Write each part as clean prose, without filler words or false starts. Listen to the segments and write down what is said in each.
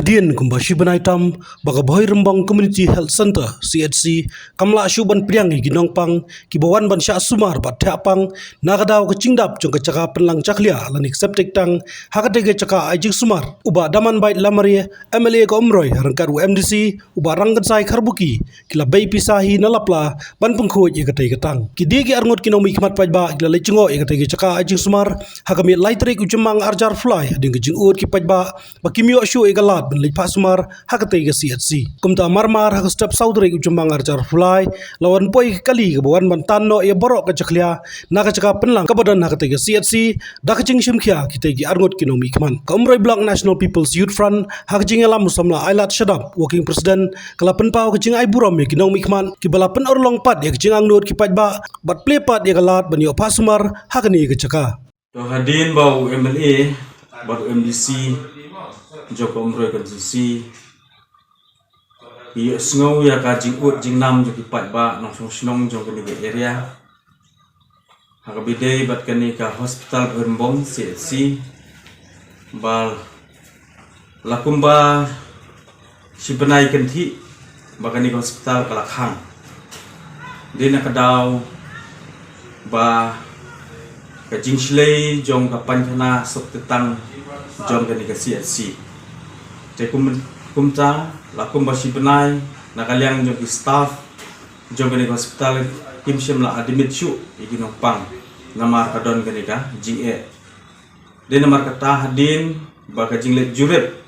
Tehadien kumbashi banaitam baga boy rembang community health center CHC kamla shuban priangi ginongpang kibawan ban sya sumar bat thapang nagadaw ke cingdap jong kecaka penlang caklia lanik septic tang hakatege caka ajik sumar uba daman bait lamari MLA ko umroy rangkat UMDC uba ranggan sai karbuki kila bay pisahi nalapla ban pengkhuj ikatai ketang kidigi arngot kinomi khmat pajba kila lechingo ikatai caka ajik sumar hakami laitrik ujemang arjar fly ding jing ut ki pajba bakimio shu igalat ben lej pasumar hakatei ga CHC kumta marmar hak step saudri ujembang arjar fly lawan poi kali ga bawan bantan no ya borok ka chaklia na ka chaka penlang ka badan hakatei ga CHC da ka jing shimkhia kitei gi arngot kinomi kman kamroi block National People's Youth Front hak jing alam musamla ailat shadap working president kala penpau ka jing ai buram ya kinomi kman ki bala pen orlong pat ya jing angnut ki pajba bat plepat ya galat ban yo pasumar hakani ga chaka to hadin bau MLA bau MDC Joko Umroy Konstitusi iya sengau ya ka jing ut jing nam joki pat ba nong song snong jong kini area hakabide bat kani ka hospital Rembong CHC bal lakumba sibenai kenti bakani hospital Kalakhang dina kadaw ba ka jing slei jong ka pankhana sok tetang jong kani ka CHC te kumta lakum basi benai nakaliang jong staff jong kani hospital kim shem la admit shu iki nopang namar kadon kani ka GA de namar kata hadin baka jinglet jurep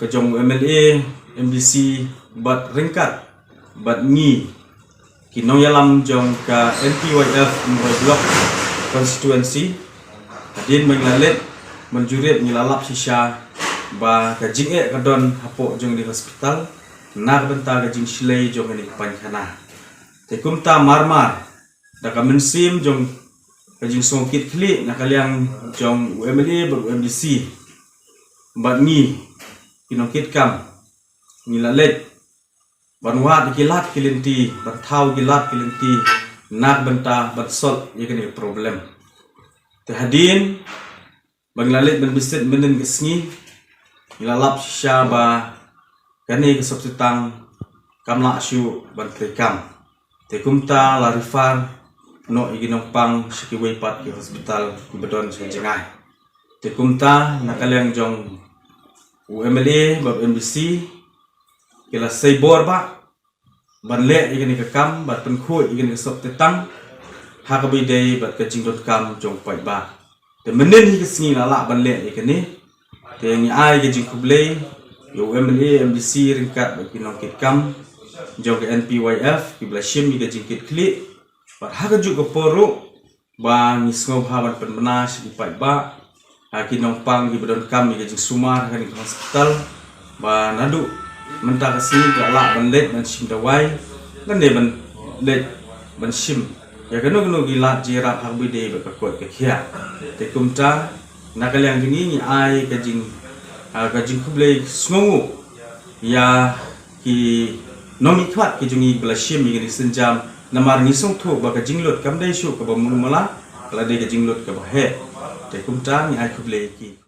ke jong MLA MDC bat ringkat bat ngi kinong yalam jong ka NPYF Umroy Block constituency hadin menglalet menjurep ngilalap sisya ba ka jing kadon hapo jong di hospital nak benta ka jing slei jong ni pankhana te kumta marmar da ka mensim jong ka jing songkit kli nakaliang jong UMLA ber UMDC bat ni kinongkit kam ngilalet banwa dikilat kilinti bertau gilat kilinti nak benta bat sol ikani problem te hadin banglalet ben bisit menen kesngi ilalap syaba kani kesop setang kamla syu ban krekam te kumta larifar no iginong pang sikiway pat ki hospital bedon senjengai te kumta nakaliang jong UMLA bab MDC kila seibor ba banle igini kekam bat pengkhu igini kesop tetang hakabidei bat kajing.com jong pai ba te menen hi kesngi lala banle igini te ni ai ke jing kublei yo MLA MDC ringkat bagi nongkit kam jong ke NPYF ki blashim ni ke jingkit klik par ha ju ko poru ba ni sngau haban penmenas di pai ba ki nongpang ki bedon kam ni ke jing sumar kan di hospital ba nadu menta ka sini ka la banlet ban sim dawai kan de ban let ban sim ya kanu gilat jirat harbide ba ka kot ke khia te kumta nakaliang jingi ni ai kajing kublei sngongu ya ki nomi khwat ki jingi blashim mi ni senjam namar ni song tho ba kajing lot kam dai shu ka ba mula kala de kajing lot ka ba he te kumta ni ai kublei ki